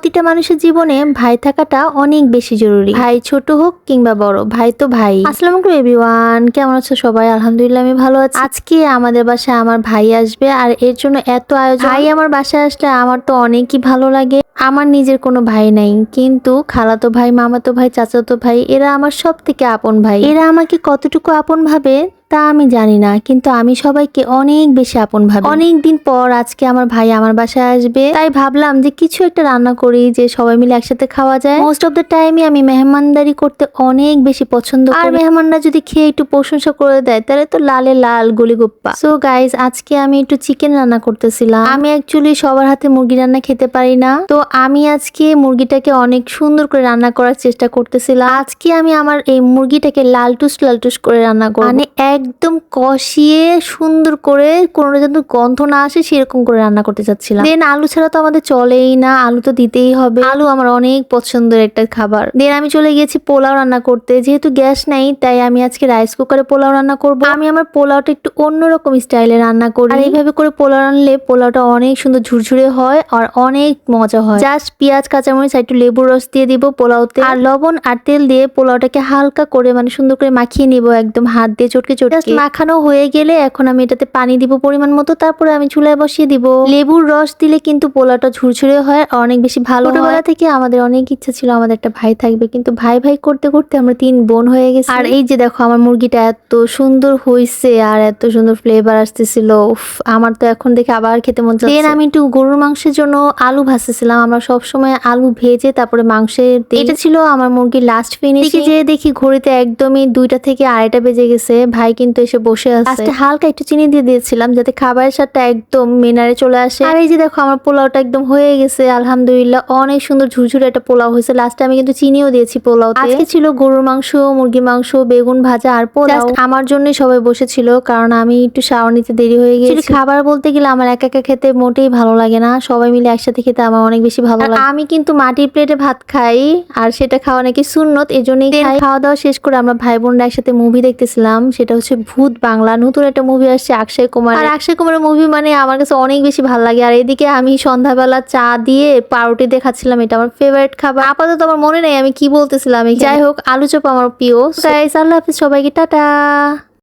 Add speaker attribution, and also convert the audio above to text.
Speaker 1: প্রতিটা মানুষের জীবনে ভাই থাকাটা অনেক বেশি জরুরি। ভাই ছোট হোক কিংবা বড়, ভাই তো ভাই। আসসালামু আলাইকুম এভরিওয়ান, কেমন আছো সবাই? আলহামদুলিল্লাহ আমি ভালো আছি। আজকে আমাদের বাসায় আমার ভাই আসবে আর এর জন্য এত আয়োজন। ভাই আমার বাসায় আসলে আমার তো অনেকই ভালো লাগে। আমার নিজের কোনো ভাই নাই, কিন্তু খালাতো ভাই, মামাতো ভাই, চাচাতো ভাই এরা আমার সব থেকে আপন ভাই। এরা আমাকে কতটুকু আপন ভাবে তা আমি জানি না, কিন্তু আমি সবাইকে অনেক বেশি আপন ভাবি। অনেকদিন পর আজকে আমার ভাই আমার বাসায় আসবে, তাই ভাবলাম যে কিছু একটা রান্না করি যে সবাই মিলে একসাথে খাওয়া যায়। মোস্ট অফ দ্য টাইমই আমি মেহমানদারি করতে অনেক বেশি পছন্দ করি। আর মেহমানরা যদি খেয়ে একটু প্রশংসা করে দেয় তাহলে তো লালে লাল গলিগোপ্পা। সো গাইজ, আজকে আমি একটু চিকেন রান্না করতেছিলাম। আমি অ্যাকচুয়ালি সবার হাতে মুরগি রান্না খেতে পারি না, তো আমি আজকে মুরগিটাকে অনেক সুন্দর করে রান্না করার চেষ্টা করতেছিলাম। আজকে আমি আমার এই মুরগিটাকে লালটুস লালটুস করে রান্না করব, মানে একদম কষিয়ে সুন্দর করে, কোনো যেন গন্ধ না আসে সেরকম করে রান্না করতে চাচ্ছিলাম। দেন আলু ছাড়া তো আমাদের চলেই না, আলু তো দিতেই হবে। আলু আমার অনেক পছন্দের একটা খাবার। দেন আমি চলে গিয়েছি পোলাও রান্না করতে। যেহেতু গ্যাস নাই তাই আমি আজকে রাইস কুকারে পোলাও রান্না করব। আমি আমার পোলাওটা একটু অন্যরকম স্টাইলে রান্না করি, আর এইভাবে করে পোলাও রান্নলে পোলাওটা অনেক সুন্দর ঝুরঝুরে হয় আর অনেক মজা হয়। জাস্ট পেঁয়াজ, কাঁচামরিচ, একটু লেবুর রস দিয়ে দিব পোলাওতে, আর লবণ আর তেল দিয়ে পোলাওটাকে হালকা করে মানে সুন্দর করে মাখিয়ে নিব, একদম হাত দিয়ে চটকে চটকে। মাখানো হয়ে গেলে এখন আমি এটাতে পানি দিব পরিমাণ মতো, তারপরে আমি চুলায় বসিয়ে দিব। লেবুর রস দিলে কিন্তু পোলাওটা ঝুরঝুরে হয় আর অনেক বেশি ভালো হয়। ছোটবেলা থেকে আমাদের অনেক ইচ্ছা ছিল আমাদের একটা ভাই থাকবে, কিন্তু ভাই ভাই করতে করতে আমরা 3 বোন হয়ে গেছি। আর এই যে দেখো আমার মুরগিটা এত সুন্দর হইছে আর এত সুন্দর ফ্লেভার আসতেছিল, আমার তো এখন দেখে আবার খেতে মন চাচ্ছে। দেন আমি একটু গরুর মাংসের জন্য আলু ভাজতেছিলাম। আমরা সবসময় আলু ভেজে তারপরে মাংসের দিই। এটা ছিল আমার মুরগির লাস্ট ফিনিশিং। যে দেখি ঘড়িতে একদমই 2টা থেকে 2:30 বেজে গেছে। ভাই কিন্তু এসে বসে আছে। হালকা একটু চিনি দিয়ে দিয়েছিলাম যাতে খাবারের সাথে একদম মিনারে চলে আসে। আর এই যে দেখো আমার পোলাওটা একদম হয়ে গেছে, আলহামদুলিল্লাহ অনেক সুন্দর ঝুরঝুরে একটা পোলাও হয়েছে। লাস্টে আমি কিন্তু চিনিও দিয়েছি পোলাওতে। আজকে ছিল গরুর মাংস, মুরগির মাংস, বেগুন ভাজা আর পোলাও। আমার জন্যই সবাই বসেছিল, কারণ আমি একটু শাওয়ার নিতে দেরি হয়ে গেছে। খাবার বলতে গেলে আমার একা একা খেতে মোটেই ভালো লাগে না, সবাই মিলে একসাথে খেতে আমার অনেক বেশি ভালো লাগে। আমি কিন্তু মাটির প্লেটে ভাত খাই, আর সেটা খাওয়া নাকি সুন্নত, এজন্যই খাই। খাওয়া দাওয়া শেষ করে আমরা ভাই বোনরা একসাথে মুভি দেখতেছিলাম। সেটা হচ্ছে ভূত বাংলা, নতুন একটা মুভি আসছে অক্ষয় কুমার। আর অক্ষয় কুমারের মুভি মানে আমার কাছে অনেক বেশি ভালো লাগে। আর এদিকে আমি সন্ধ্যাবেলা চা দিয়ে পাউরুটি দিয়ে খাচ্ছিলাম, এটা আমার ফেভারিট খাবার। আপাতত আমার মনে নেই আমি কি বলতেছিলাম। যাই হোক, আলু চপ আমার প্রিয়। গাইস, আল্লাহ হাফেজ সবাইকে, টাটা।